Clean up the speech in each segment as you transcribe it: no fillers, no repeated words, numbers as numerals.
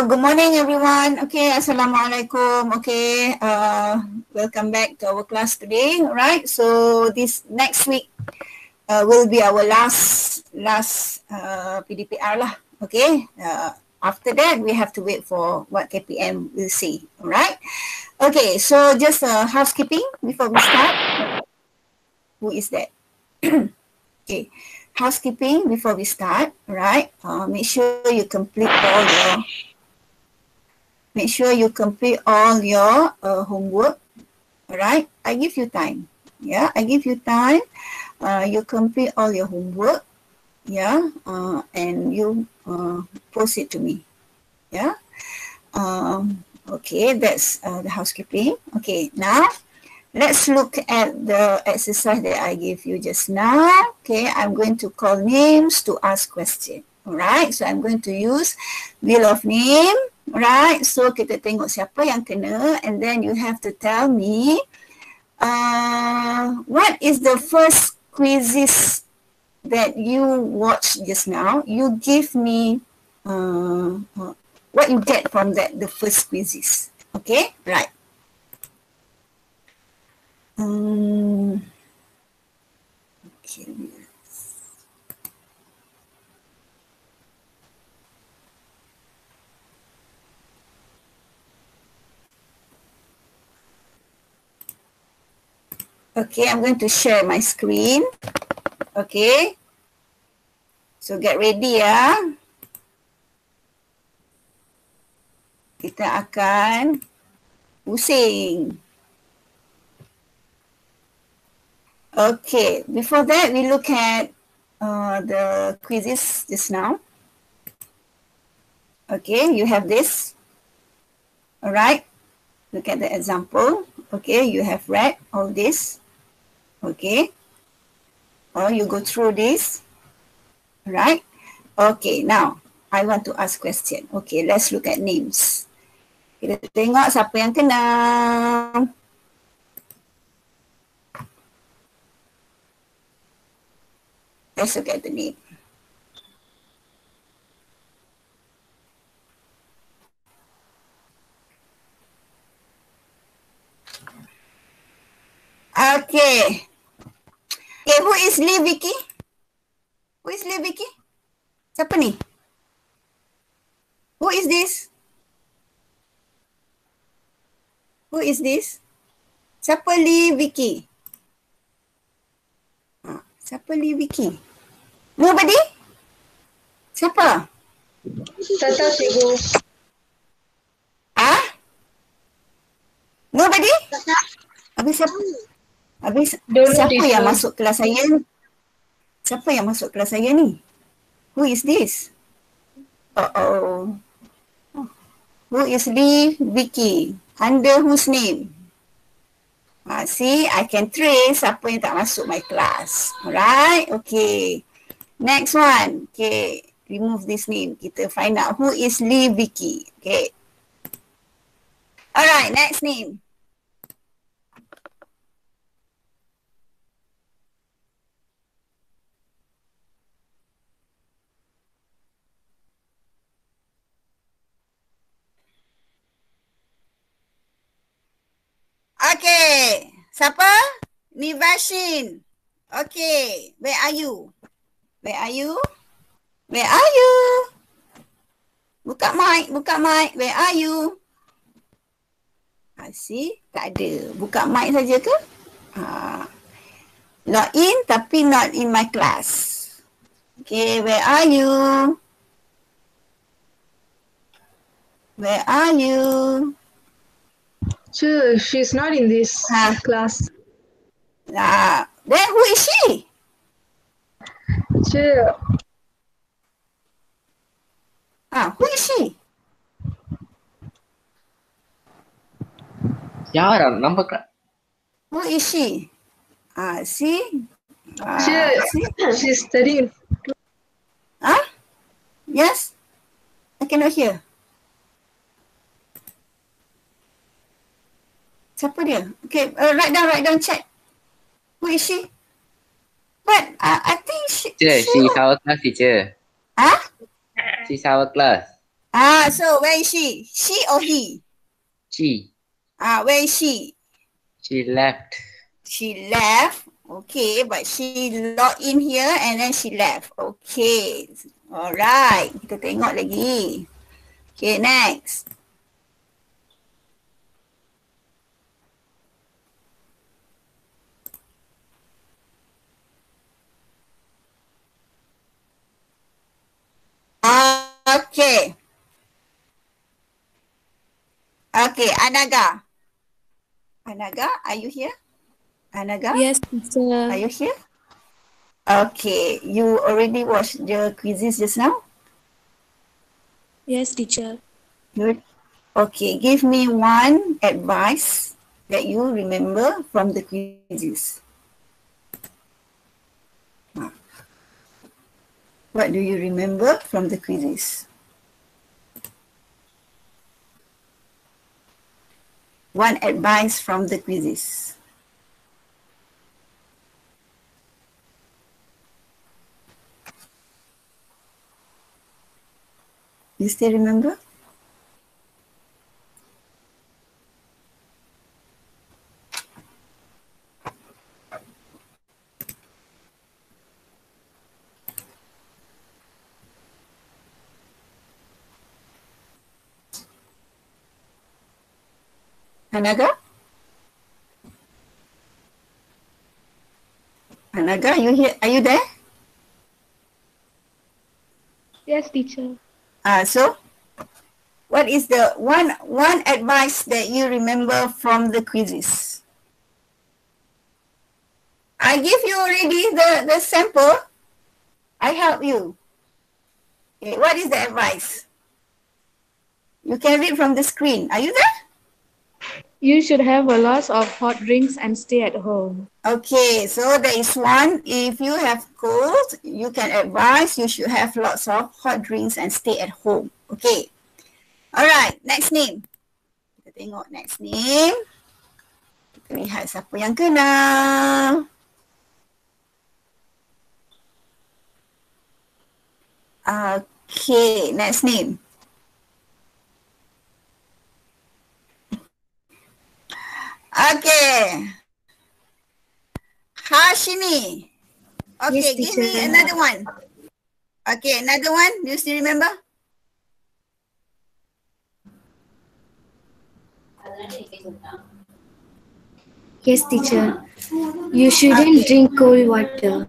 Good morning everyone. Okay, Assalamualaikum. Okay, welcome back to our class today. Alright, so this next week will be our last PDPR lah. Okay, after that we have to wait for what KPM will say. Alright. Okay, so just housekeeping before we start. Who is that? Okay, housekeeping before we start. Right. Make sure you complete all your homework. Alright, I give you time. Yeah, I give you time. You complete all your homework. Yeah, and you post it to me. Yeah. Okay, that's the housekeeping. Okay, now let's look at the exercise that I gave you just now. Okay, I'm going to call names to ask questions. Alright, so I'm going to use wheel of name. Right, so kita tengok siapa yang kena, and then you have to tell me what is the first quizzes that you watched just now. You give me what you get from the first quizzes. Okay, right. Okay. Okay, I'm going to share my screen. Okay. So get ready ya. Kita akan pusing. Okay, before that we look at the quizzes just now. Okay, you have this. All right. Look at the example. Okay, you have read all this. Okay, or you go through this, right? Okay, now I want to ask question. Okay, let's look at names. Kita tengok siapa yang kena. Let's look at the name. Okay. Okay, who is Lee Vicky? Who is Lee Vicky? Siapa ni? Who is this? Who is this? Siapa Lee Vicky? Siapa Lee Vicky? Nobody? Siapa? Tak tahu cikgu. Ah? Nobody? Habis siapa? Habis siapa yang masuk kelas saya ni? Siapa yang masuk kelas saya ni? Who is this? Uh-oh. Who is Lee Vicky? Under whose name? See, I can trace siapa yang tak masuk my class. Alright, okay. Next one. Okay, remove this name. Kita find out who is Lee Vicky. Okay. Alright, next name. Okay, siapa? Nivashin. Okay, where are you? Where are you? Where are you? Buka mic, buka mic. Where are you? See, tak ada. Buka mic saja ke? Log in tapi not in my class. Okay, where are you? Where are you? Sure, she's not in this class. Then who is she? Sure. Who is she? Yaran, nampak tak? Who is she? See? Sure, she's studying. Yes? I cannot hear. Siapa dia? Okay, write down, check. Who is she? But I think she... Teacher, she's our class teacher. Huh? She's our class. So where is she? She or he? She. Where is she? She left. She left. Okay, but she logged in here and then she left. Okay. Alright. Kita tengok lagi. Okay, next. Okay. Okay, Anaga. Anaga, are you here? Anaga? Yes, teacher. Are you here? Okay, you already watched the quizzes just now? Yes, teacher. Good. Okay, give me one advice that you remember from the quizzes. What do you remember from the quizzes? One advice from the quizzes. You still remember? Anaga? Anaga, you here? Are you there? Yes, teacher. So what is the one advice that you remember from the quizzes? I give you already the sample. I help you. Okay, what is the advice? You can read from the screen. Are you there? You should have a lot of hot drinks and stay at home. Okay, so there is one. If you have cold, you can advise you should have lots of hot drinks and stay at home. Okay. Alright, next name. Kita tengok next name. Kita lihat siapa yang kenal. Okay, next name. Okay. Hashini. Okay, Yes, give me teacher. another one. Okay, another one. Do you still remember? Yes, teacher. You shouldn't drink cold water.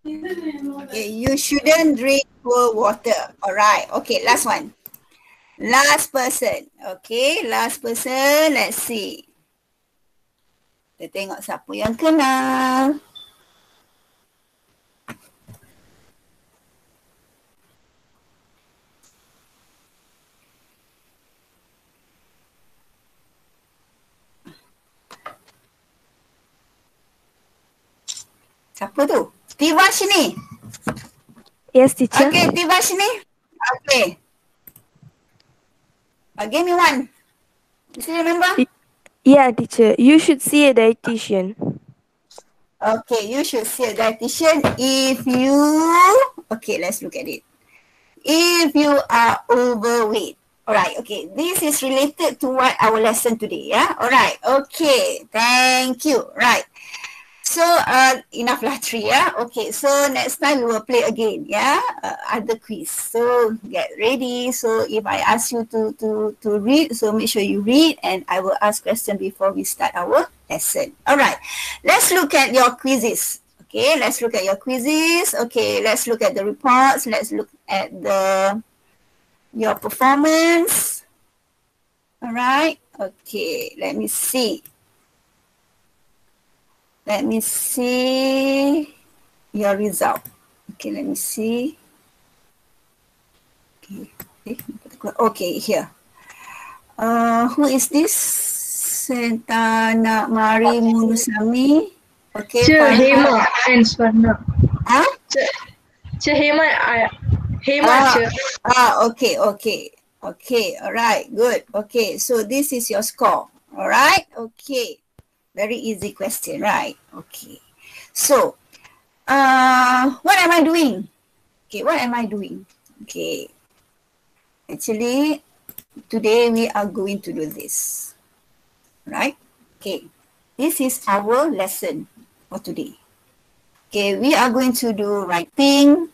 Okay, you shouldn't drink cold water. Alright, okay, last one. Last person. Okay, last person. Let's see. Kita tengok siapa yang kenal. Siapa tu? Tivashini. Yes, teacher. Okay, Tivashini. Okay. Give me one. You still remember? Yeah, teacher. You should see a dietitian. Okay, you should see a dietitian if you... Okay, let's look at it. If you are overweight. Alright, okay. This is related to what our lesson today, yeah? Alright, okay. Thank you. Right. So, enough lah 3, yeah? Okay, so next time we will play again, yeah? Other quiz. So, get ready. So, if I ask you to read, so make sure you read and I will ask question before we start our lesson. Alright, let's look at your quizzes. Okay, let's look at your quizzes. Okay, let's look at the reports. Let's look at your performance. Alright, okay, let me see. Let me see your result. Okay, let me see. Okay, here. Who is this? Santana Mari Munusami. Okay, Hema and Swarna. Huh? Hema, Hema. Okay. Okay, all right, good. Okay, so this is your score. All right, okay. Very easy question, right? Okay. So, what am I doing? Okay, what am I doing? Okay. Actually, today we are going to do this, right? Okay, this is our lesson for today. Okay, we are going to do writing,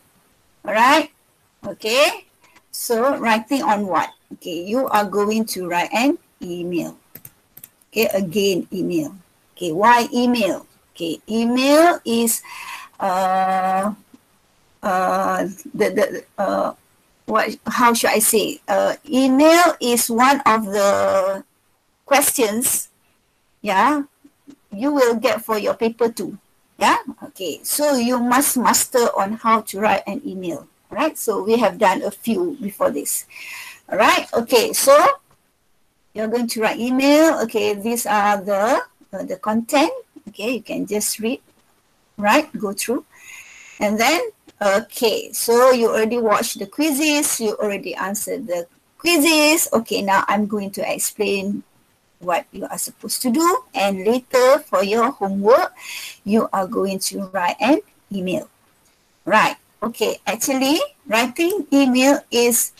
all right? Okay, so writing on what? Okay, you are going to write an email. Okay, again, email. Okay, why email? Okay, email is how should I say? Email is one of the questions, yeah, you will get for your paper too. Yeah, okay, so you must master on how to write an email. All right, so we have done a few before this. All right, okay, so you're going to write email. Okay, these are the content. Okay, you can just read, right, go through. And then, okay, so you already watched the quizzes, you already answered the quizzes. Okay, now I'm going to explain what you are supposed to do, and later for your homework, you are going to write an email. Right, okay, actually, writing email is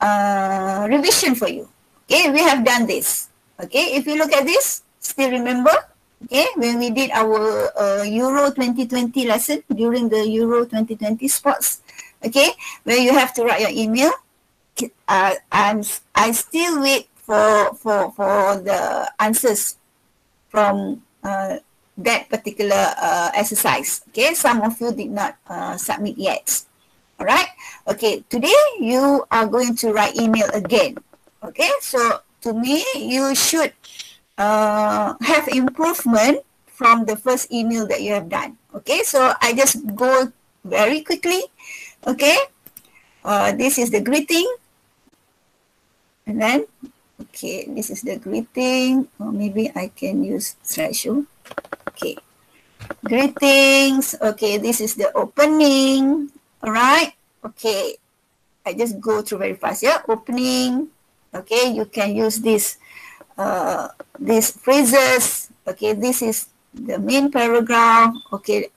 revision for you. Okay, we have done this. Okay, if you look at this, still remember? Okay, when we did our Euro 2020 lesson during the Euro 2020 sports, okay, where you have to write your email, I still wait for the answers from that particular exercise. Okay, some of you did not submit yet. All right. Okay, today you are going to write email again. Okay, so to me, you should have improvement from the first email that you have done. Okay, so I just go very quickly. Okay, this is the greeting. And then, okay, this is the greeting. Or maybe I can use slideshow. Okay, greetings. Okay, this is the opening. All right. Okay, I just go through very fast. Yeah, opening. Okay, you can use these phrases. Okay, this is the main paragraph. Okay,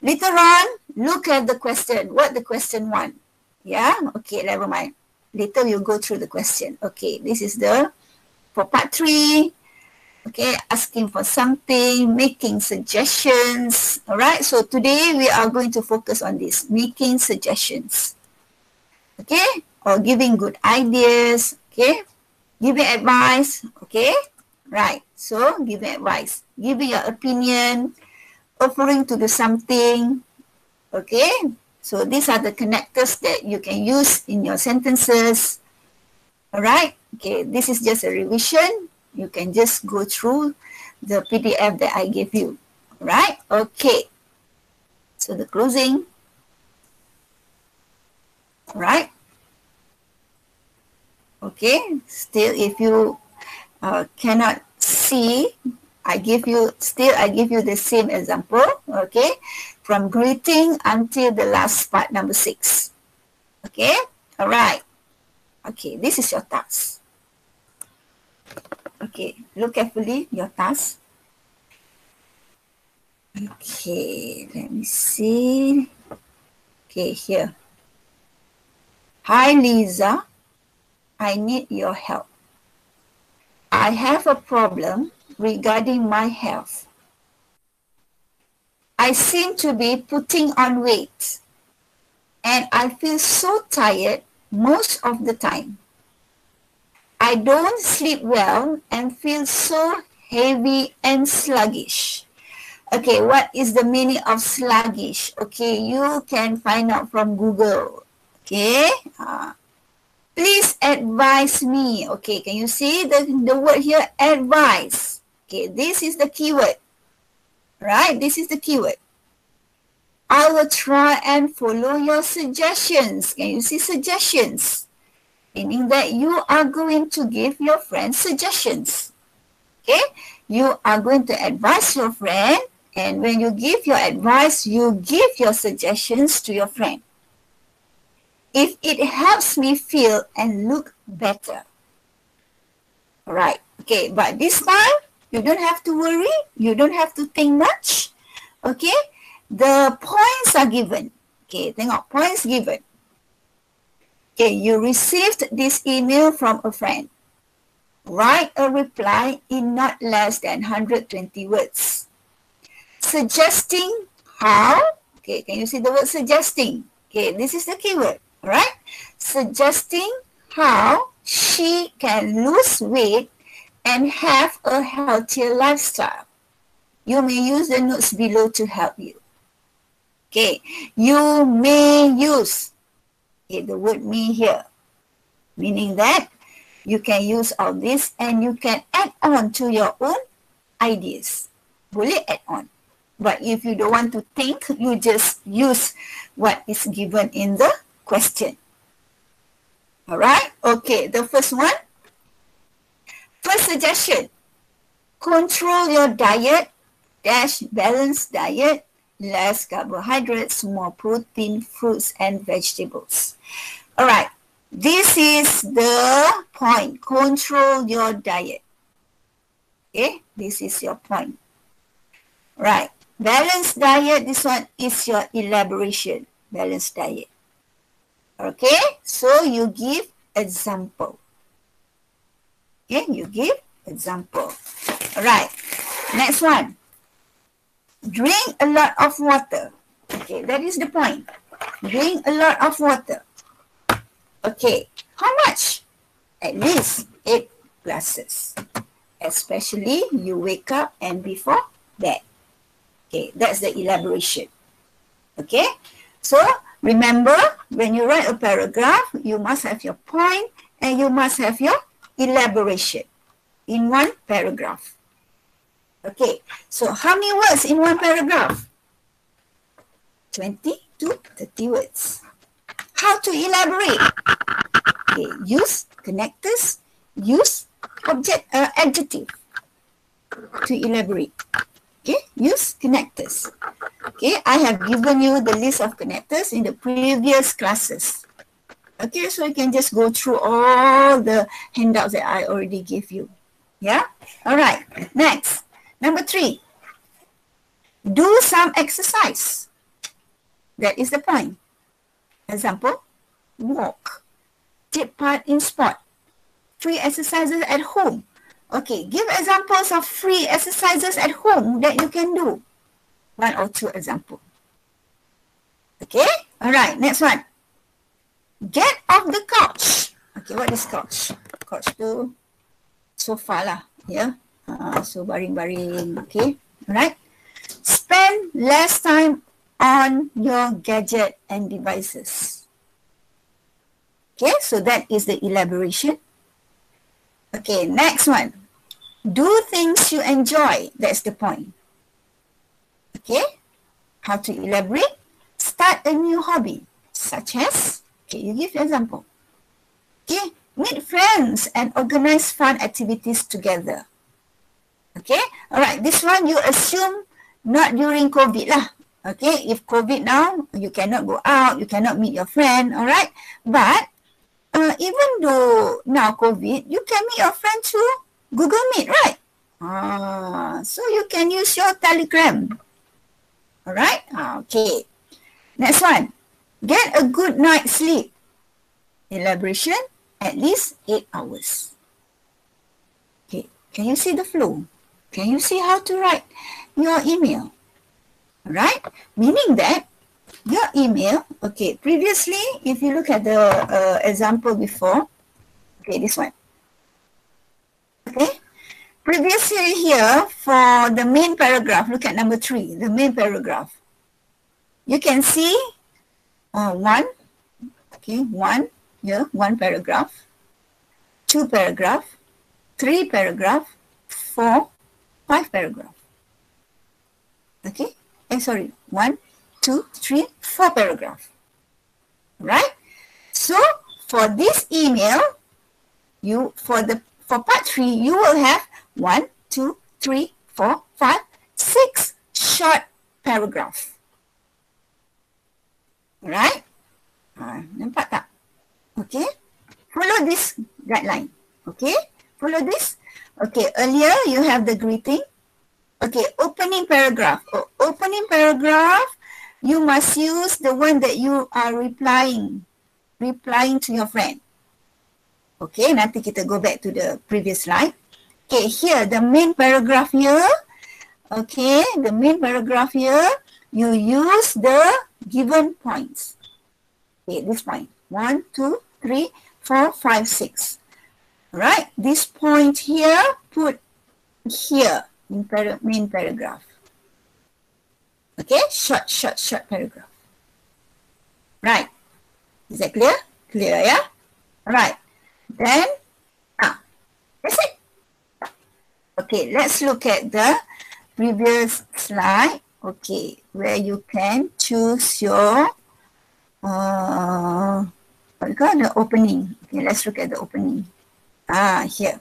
later on, look at the question. What the question want? Yeah. Okay, never mind. Later you go through the question. Okay, this is for part 3. Okay, asking for something, making suggestions. All right, so today we are going to focus on this, making suggestions. Okay, or giving good ideas. Okay, giving advice. Okay, right, so giving advice, giving your opinion, offering to do something. Okay, so these are the connectors that you can use in your sentences. All right, okay, this is just a revision. You can just go through the PDF that I gave you. All right, okay, so the closing. All right, okay, still if you cannot see, I give you the same example. Okay, from greeting until the last part, number 6. Okay, all right. Okay, this is your task. Okay, look carefully, your task. Okay, let me see. Okay, here. Hi, Lisa. I need your help. I have a problem regarding my health. I seem to be putting on weight, and I feel so tired most of the time. I don't sleep well and feel so heavy and sluggish. Okay, what is the meaning of sluggish? Okay, you can find out from Google. Okay, please advise me. Okay, can you see the word here, advice? Okay, this is the keyword, right? This is the keyword. I will try and follow your suggestions. Can you see suggestions? Meaning that you are going to give your friend suggestions. Okay, you are going to advise your friend, and when you give your advice, you give your suggestions to your friend. If it helps me feel and look better. All right, okay, but this time, you don't have to worry, you don't have to think much. Okay, the points are given. Okay, tengok, points given. Okay, you received this email from a friend. Write a reply in not less than 120 words. Suggesting how, okay, can you see the word suggesting? Okay, this is the keyword, right? Suggesting how she can lose weight and have a healthier lifestyle. You may use the notes below to help you. Okay, you may use, okay, the word may here, meaning that you can use all this and you can add on to your own ideas. Boleh add on. But if you don't want to think, you just use what is given in the question. Alright, okay, the first one. First suggestion, control your diet, balanced diet, less carbohydrates, more protein, fruits and vegetables. Alright, this is the point, control your diet. Okay, this is your point. Right, balanced diet, this one is your elaboration, balanced diet. Okay, so you give example. Okay, you give example. Alright, next one. Drink a lot of water. Okay, that is the point. Drink a lot of water. Okay, how much? At least 8 glasses. Especially you wake up and before bed. Okay, that's the elaboration. Okay, so remember when you write a paragraph, you must have your point and you must have your elaboration in one paragraph. Okay, so how many words in one paragraph? 20 to 30 words. How to elaborate? Okay, use connectors, use adjective to elaborate. Okay, use connectors. Okay, I have given you the list of connectors in the previous classes. Okay, so you can just go through all the handouts that I already gave you. Yeah, all right, next. Number 3, do some exercise. That is the point. Example, walk, take part in sport, free exercises at home. Okay, give examples of free exercises at home that you can do. 1 or 2 examples. Okay, all right, next one. Get off the couch. Okay, what is couch? Couch tu sofa lah, yeah. So baring-baring, okay, all right. Spend less time on your gadget and devices. Okay, so that is the elaboration. Okay, next one. Do things you enjoy. That's the point. Okay, how to elaborate? Start a new hobby, such as, okay, you give example. Okay, meet friends and organize fun activities together. Okay, all right, this one you assume not during COVID lah. Okay, if COVID now, you cannot go out, you cannot meet your friend, all right? But even though now COVID, you can meet your friend through Google Meet, right? So you can use your Telegram. All right? Okay. Next one. Get a good night's sleep. Elaboration, at least 8 hours. Okay. Can you see the flow? Can you see how to write your email? All right? Meaning that your email, okay, previously, if you look at the example before, okay, this one. Okay. Previously here, for the main paragraph, look at number 3, the main paragraph. You can see 1, okay, 1 here, 1 paragraph, 2 paragraph, 3 paragraph, 4, 5 paragraph. Okay, 1, 2, 3, 4 paragraph. Right? So for this email, for part 3, you will have 1, 2, 3, 4, 5, 6 short paragraph. Right? Nampak tak? Okay. Follow this guideline. Okay. Follow this. Okay. Earlier you have the greeting. Okay. Opening paragraph. Opening paragraph, you must use the one that you are replying. replying to your friend. Okay, nanti kita go back to the previous slide. Okay, here the main paragraph here. Okay, the main paragraph here, you use the given points. Okay, this point. 1, 2, 3, 4, 5, 6. Right, this point here, put here in main paragraph. Okay, short paragraph. Right, is that clear? Clear, yeah? Right, then, that's it. Okay, let's look at the previous slide. Okay, where you can choose your, what you call the opening. Okay, let's look at the opening. Here.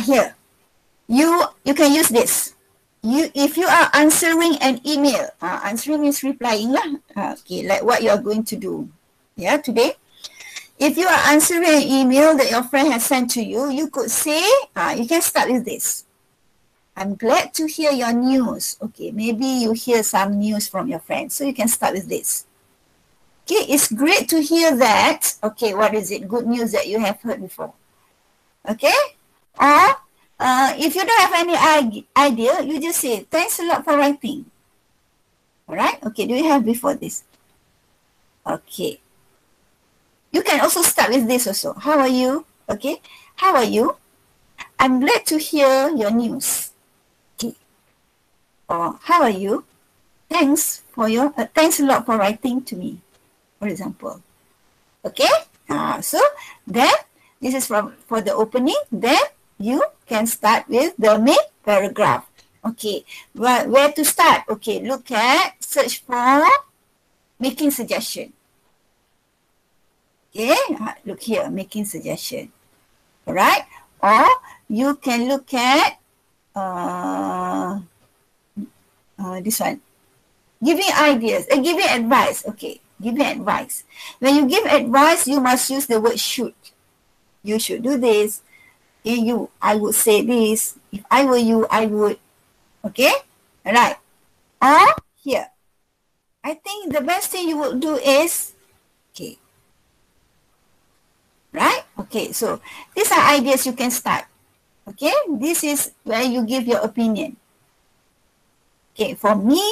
Here. You can use this. If you are answering an email, answering is replying lah. Okay, like what you are going to do, yeah, today. If you are answering an email that your friend has sent to you, you could say, you can start with this. I'm glad to hear your news. Okay, maybe you hear some news from your friend, so you can start with this. Okay, it's great to hear that. Okay, what is it? Good news that you have heard before. Okay, or if you don't have any idea, you just say, thanks a lot for writing. All right, okay, do you have before this? Okay. You can also start with this also. How are you? Okay, how are you? I'm glad to hear your news. Okay. Or how are you? Thanks a lot for writing to me, for example. Okay, so then this is for the opening. Then you can start with the main paragraph. Okay, where to start? Okay, search for making suggestion. Okay, look here, making suggestion. All right, or you can look at this one, giving ideas, giving advice. Okay, giving advice. When you give advice, you must use the word should. You should do this. Okay, I would say this. If I were you, I would. Okay, all right. Or here, I think the best thing you would do is, okay. Right? Okay, so these are ideas you can start. Okay, this is where you give your opinion. Okay, for me,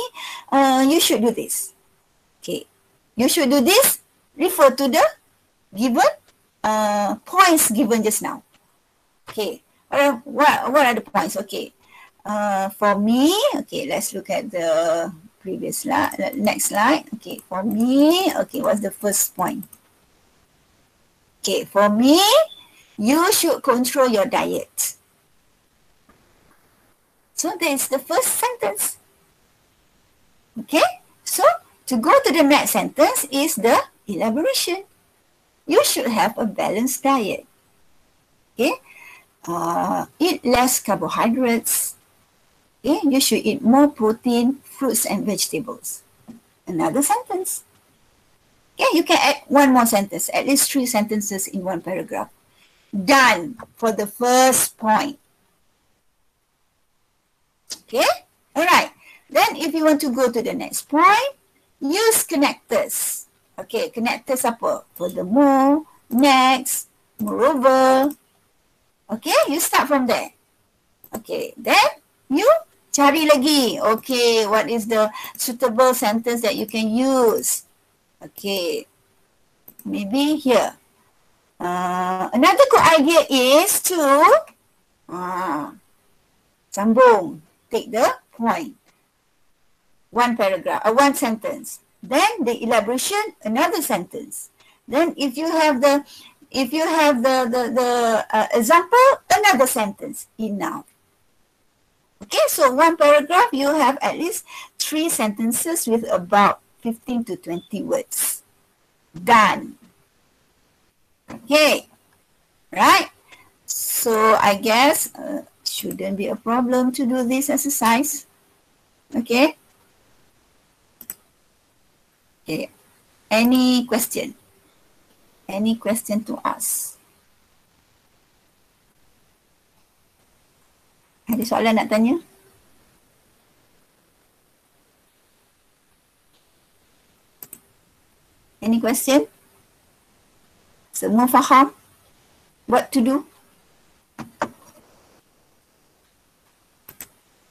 you should do this. Okay, you should do this. Refer to the given points given just now. Okay, what are the points? Okay, for me, okay, let's look at the previous slide, next slide. Okay, for me, okay, what's the first point? Okay, for me, you should control your diet. So that is the first sentence. Okay, so to go to the next sentence is the elaboration. You should have a balanced diet. Okay, eat less carbohydrates. Okay, you should eat more protein, fruits and vegetables. Another sentence. Okay, you can add one more sentence, at least 3 sentences in one paragraph. Done for the first point. Okay, all right. Then if you want to go to the next point, use connectors. Okay, connectors apa? Furthermore, next, moreover. Okay, you start from there. Okay, then you cari lagi. Okay, what is the suitable sentence that you can use? Okay, maybe here. Another good idea is to sambung, take the point. One paragraph, one sentence. Then the elaboration, another sentence. Then if you have the example, another sentence. Enough. Okay, so one paragraph, you have at least 3 sentences with about 15 to 20 words. Done. Okay, right? So I guess shouldn't be a problem to do this exercise. Okay. Okay. Any question? Any question to ask? Ada soalan nak tanya? Any question? Semua faham what to do?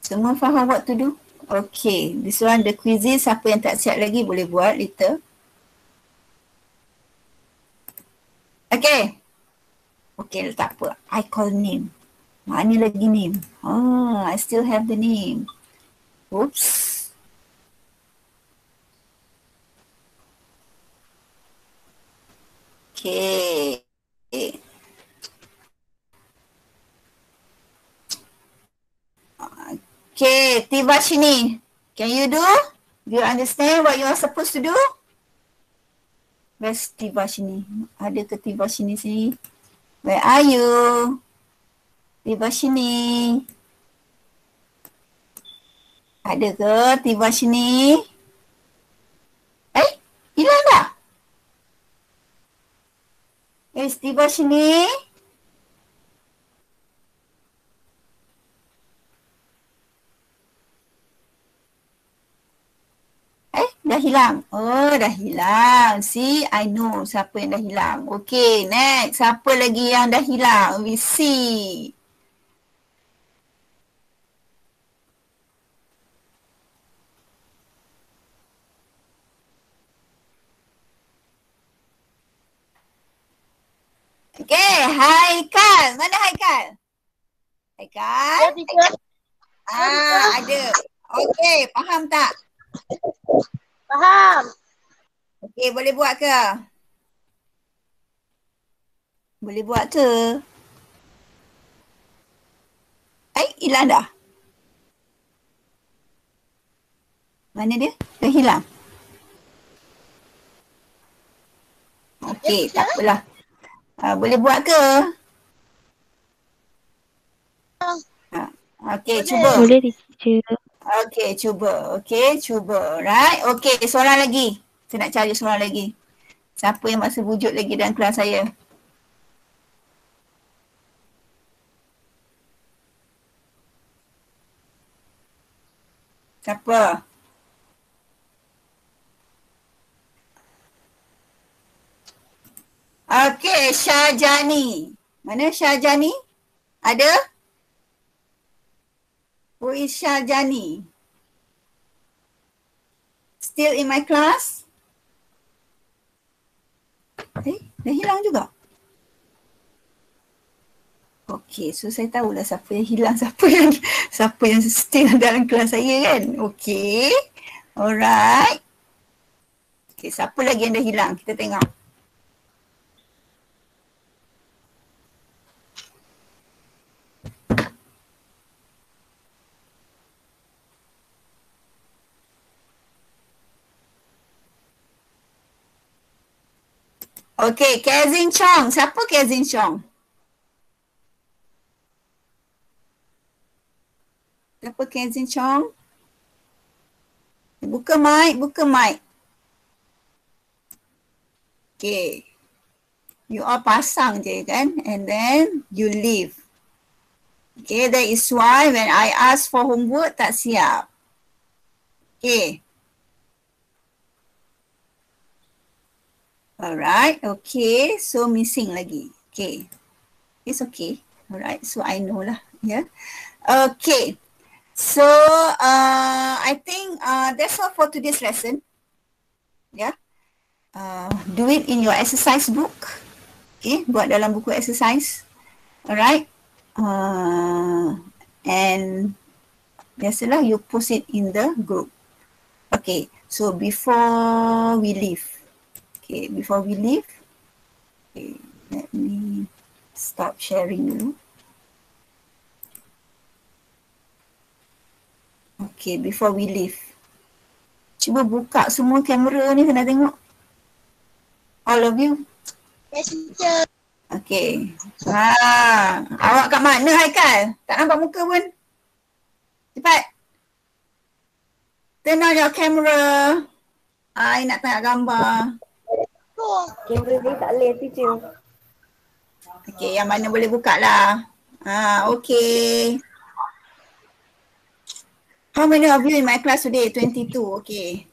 Semua faham what to do? Okay, this one the quizzes. Siapa yang tak siap lagi boleh buat later. Okay. Okay, tak apa. I call name. Mana lagi name? Oh, I still have the name. Oops. Okay. Okay, tiba sini. Can you do? Do you understand what you are supposed to do? Where's tiba sini? Ada ke tiba sini? Where are you? Tiba sini. Ada ke tiba sini? Hilang dah? Tiba sini. Dah hilang. Oh, dah hilang. See, I know siapa yang dah hilang. Okay, next. Siapa lagi yang dah hilang? We see. Okay, Haikal. Mana Haikal? Haikal? Ya, teacher. Ada. Okay, faham tak? Faham. Okay, boleh buat ke? Boleh buat ke? Hilang dah? Mana dia? Dah hilang? Okay, tak apalah. Boleh buat ke? Okay, cuba. Boleh, teacher. Okay, cuba. Okay, cuba. Right? Okay, seorang lagi. Saya nak cari seorang lagi. Siapa yang masih wujud lagi dalam kelas saya? Siapa? Okay, Syahjani. Mana Syahjani? Ada? Who is Syahjani? Still in my class? Dah hilang juga? Okay, so saya tahulah siapa yang hilang, siapa yang still dalam kelas saya kan? Okay. Alright. Okay, siapa lagi yang dah hilang? Kita tengok. Okay, Kezin Chong. Siapa Kezin Chong? Siapa Kezin Chong? Buka mic, buka mic. Okay. You all pasang je kan? And then you leave. Okay, that is why when I ask for homework, tak siap. Okay. Alright, okay. So missing lagi. Okay. It's okay. Alright, so I know lah. Yeah. Okay. So, I think that's all for today's lesson. Yeah. Do it in your exercise book. Okay, buat dalam buku exercise. Alright. And biasalah you post it in the group. Okay, so before we leave. Okay, before we leave. Okay, let me stop sharing dulu. Okay, before we leave. Cuba buka semua kamera ni, kena tengok. All of you. Yes, teacher. Okay. Awak kat mana Haikal? Tak nampak muka pun. Cepat. Turn on your camera. I nak tengok gambar. Kamera ni tak boleh, teacher. Okay, yang mana boleh buka lah. Okay. How many of you in my class today? 22. Okay.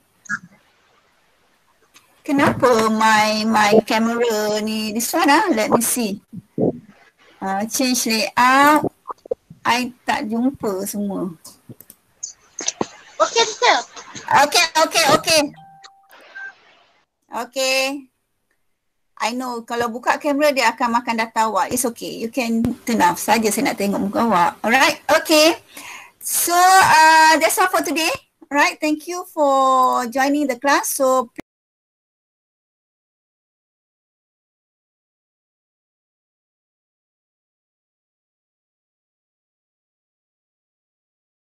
kenapa my camera ni this one let me see. Change layout. I tak jumpa semua. Okay, teacher. Okay. I know kalau buka kamera dia akan makan data awak. It's okay. You can turn off saja, saya nak tengok muka awak. Alright. Okay. So that's all for today. Alright. Thank you for joining the class. So